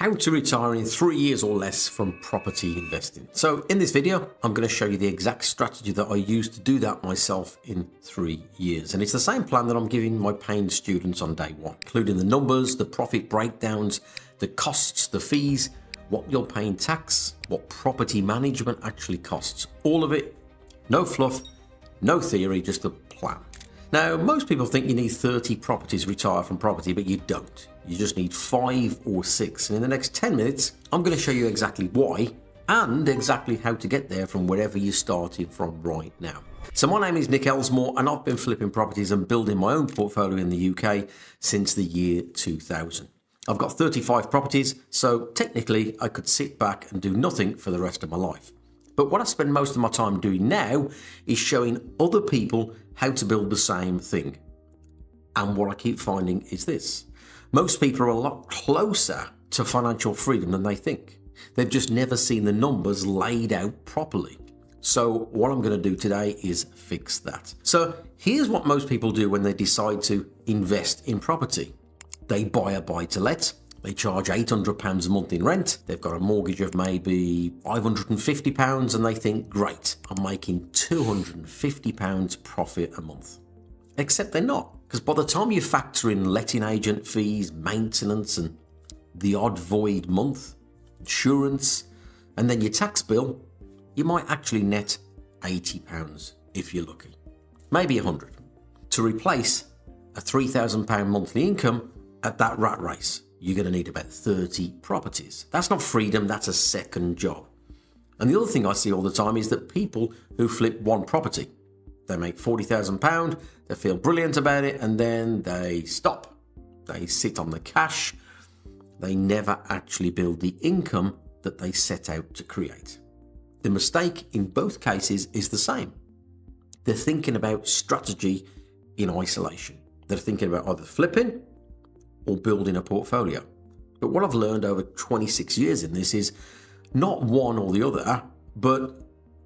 how to retire in 3 years or less from property investing. So in this video, I'm going to show you the exact strategy that I used to do that myself in 3 years. And it's the same plan that I'm giving my paying students on day one, including the numbers, the profit breakdowns, the costs, the fees, what you're paying tax, what property management actually costs. All of it, no fluff, no theory, just a plan. Now, most people think you need 30 properties to retire from property, but you don't. You just need 5 or 6. And in the next 10 minutes, I'm going to show you exactly why and exactly how to get there from wherever you're starting from right now. So my name is Nick Elsmore, and I've been flipping properties and building my own portfolio in the UK since the year 2000. I've got 35 properties, so technically I could sit back and do nothing for the rest of my life. But what I spend most of my time doing now is showing other people how to build the same thing. And what I keep finding is this. Most people are a lot closer to financial freedom than they think. They've just never seen the numbers laid out properly. So what I'm going to do today is fix that. So here's what most people do when they decide to invest in property. They buy a buy-to-let. They charge £800 a month in rent. They've got a mortgage of maybe £550 and they think, great, I'm making £250 profit a month. Except they're not, because by the time you factor in letting agent fees, maintenance and the odd void month, insurance, and then your tax bill, you might actually net £80 if you're lucky. Maybe £100 to replace a £3,000 monthly income at that rat race. You're going to need about 30 properties. That's not freedom, that's a second job. And the other thing I see all the time is that people who flip one property, they make £40,000, they feel brilliant about it, and then they stop. They sit on the cash. They never actually build the income that they set out to create. The mistake in both cases is the same. They're thinking about strategy in isolation. They're thinking about either flipping or building a portfolio. But what I've learned over 26 years in this is not one or the other, but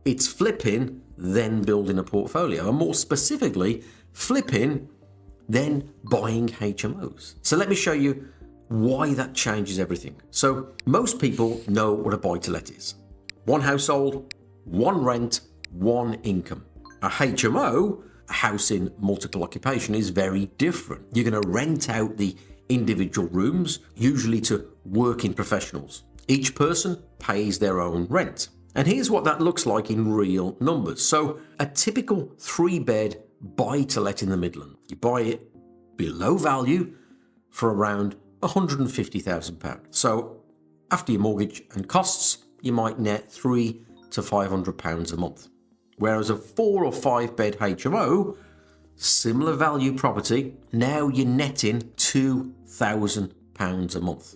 it's flipping, then building a portfolio. And more specifically, flipping, then buying HMOs. So let me show you why that changes everything. So most people know what a buy-to-let is. One household, one rent, one income. A HMO, a house in multiple occupation, is very different. You're going to rent out the individual rooms, usually to working professionals. Each person pays their own rent. And here's what that looks like in real numbers. So a typical 3-bed buy-to-let in the Midlands. You buy it below value for around £150,000. So after your mortgage and costs, you might net £300 to £500 a month. Whereas a 4 or 5-bed HMO, similar value property, now you're netting £2,000 a month.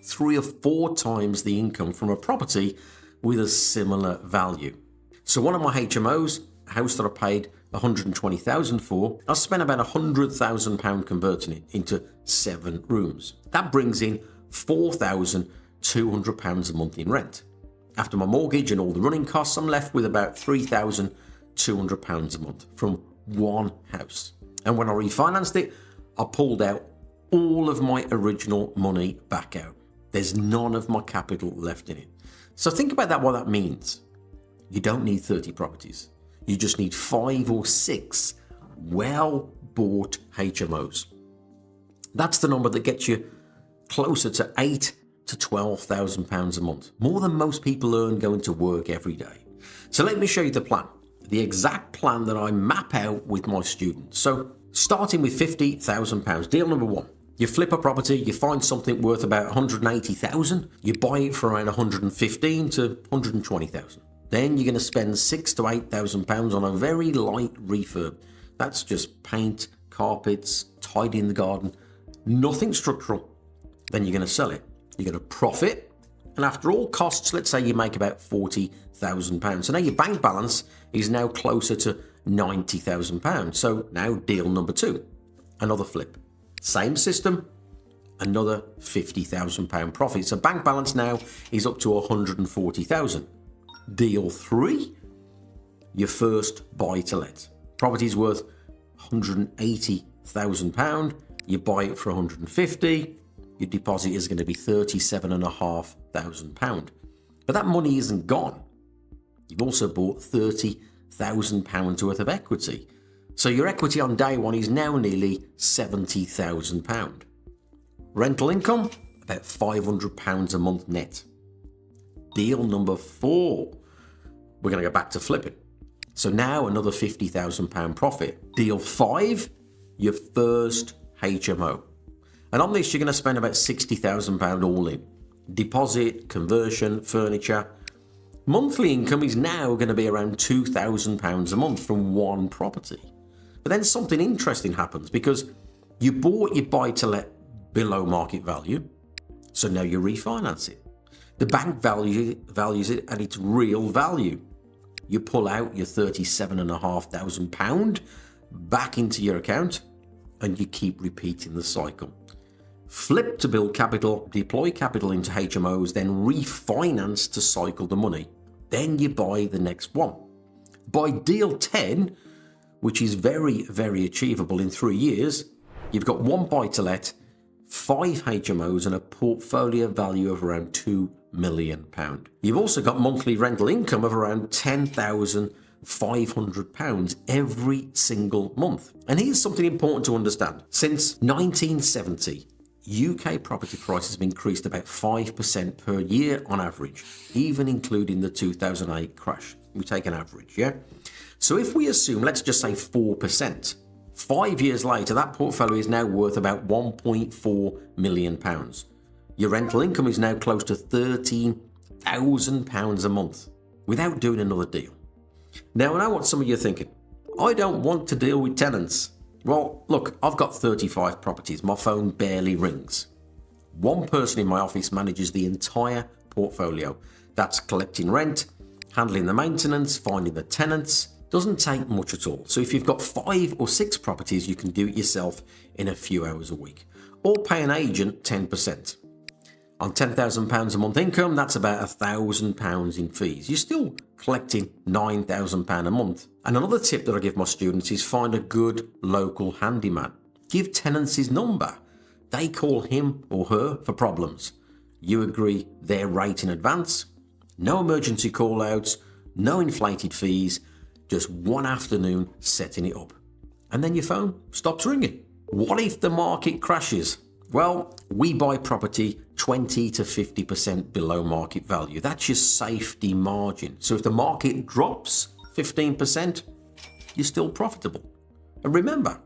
3 or 4 times the income from a property with a similar value. So one of my HMOs, a house that I paid £120,000 for, I spent about £100,000 converting it into 7 rooms. That brings in £4,200 a month in rent. After my mortgage and all the running costs, I'm left with about £3,200 a month from one house. And when I refinanced it, I pulled out all of my original money back out. There's none of my capital left in it. So think about that, what that means. You don't need 30 properties. You just need 5 or 6 well-bought HMOs. That's the number that gets you closer to £8,000 to £12,000 a month. More than most people earn going to work every day. So let me show you the plan. The exact plan that I map out with my students. So starting with £50,000, deal number 1. You flip a property, you find something worth about £180,000, you buy it for around £115,000 to £120,000. Then you're going to spend £6,000 to £8,000 on a very light refurb. That's just paint, carpets, tidying the garden, nothing structural. Then you're going to sell it. You're going to profit, and after all costs, let's say you make about £40,000. So now your bank balance is now closer to £90,000. So now deal number 2, another flip. Same system, another £50,000 profit. So bank balance now is up to £140,000. Deal 3, your first buy-to-let. Property's worth £180,000. You buy it for £150,000. your deposit is going to be £37,500. But that money isn't gone. You've also bought £30,000 worth of equity. So your equity on day one is now nearly £70,000. Rental income, about £500 a month net. Deal number 4. We're going to go back to flipping. So now another £50,000 profit. Deal 5, your first HMO. And on this, you're going to spend about £60,000 all in. Deposit, conversion, furniture. Monthly income is now going to be around £2,000 a month from one property. But then something interesting happens because you bought your buy-to-let below market value, so now you refinance it. The bank values it at its real value. You pull out your £37,500 back into your account, and you keep repeating the cycle. Flip to build capital, deploy capital into HMOs, then refinance to cycle the money. Then you buy the next one. By deal 10, which is very, very achievable in 3 years, you've got one buy-to-let, 5 HMOs and a portfolio value of around £2 million. You've also got monthly rental income of around £10,500 every single month. And here's something important to understand. Since 1970, UK property prices have increased about 5% per year on average, even including the 2008 crash. We take an average, yeah? So if we assume, let's just say 4%, 5 years later, that portfolio is now worth about £1.4 million. Your rental income is now close to £13,000 a month without doing another deal. Now, I know what some of you are thinking. I don't want to deal with tenants. Well, look, I've got 35 properties. My phone barely rings. One person in my office manages the entire portfolio. That's collecting rent, handling the maintenance, finding the tenants. Doesn't take much at all. So if you've got 5 or 6 properties, you can do it yourself in a few hours a week. Or pay an agent 10%. On £10,000 a month income, that's about £1,000 in fees. You're still collecting £9,000 a month. And another tip that I give my students is find a good local handyman. Give tenants his number. They call him or her for problems. You agree their rate in advance. No emergency call-outs, no inflated fees, just one afternoon setting it up. And then your phone stops ringing. What if the market crashes? Well, we buy property 20 to 50% below market value. That's your safety margin. So if the market drops 15%, you're still profitable. And remember,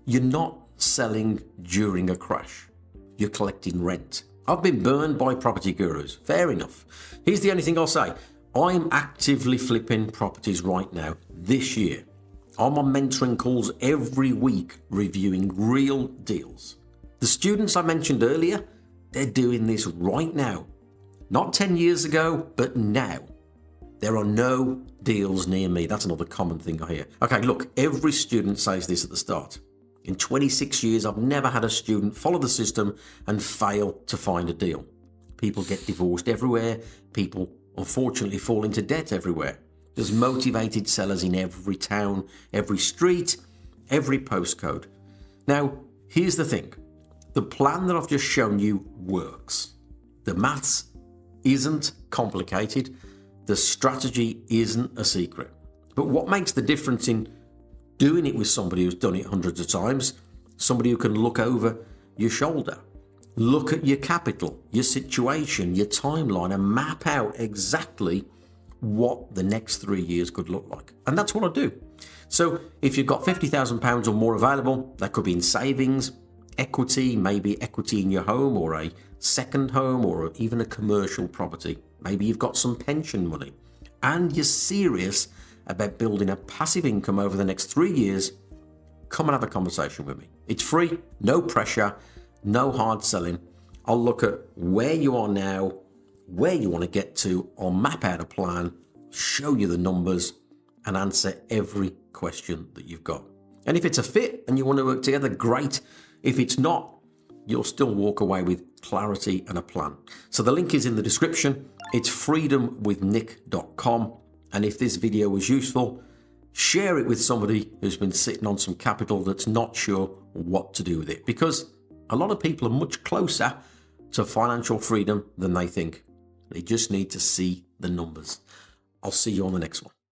you're not selling during a crash. You're collecting rent. I've been burned by property gurus. Fair enough. Here's the only thing I'll say. I'm actively flipping properties right now this year. I'm on mentoring calls every week reviewing real deals. The students I mentioned earlier, they're doing this right now. Not 10 years ago, but now. There are no deals near me. That's another common thing I hear. Okay, look, every student says this at the start. In 26 years, I've never had a student follow the system and fail to find a deal. People get divorced everywhere. People, unfortunately, fall into debt everywhere. There's motivated sellers in every town, every street, every postcode. Now, here's the thing. The plan that I've just shown you works. The maths isn't complicated. The strategy isn't a secret. But what makes the difference in doing it with somebody who's done it hundreds of times, somebody who can look over your shoulder, look at your capital, your situation, your timeline, and map out exactly what the next 3 years could look like. And that's what I do. So if you've got £50,000 or more available, that could be in savings, equity, maybe equity in your home or a second home or even a commercial property. Maybe you've got some pension money and you're serious about building a passive income over the next 3 years, come and have a conversation with me. It's free, no pressure, no hard selling. I'll look at where you are now, where you want to get to. I'll map out a plan, show you the numbers, and answer every question that you've got. And if it's a fit and you want to work together, great. If it's not, you'll still walk away with clarity and a plan. So the link is in the description. It's freedomwithnick.com. And if this video was useful, share it with somebody who's been sitting on some capital that's not sure what to do with it. Because A lot of people are much closer to financial freedom than they think. They just need to see the numbers. I'll see you on the next one.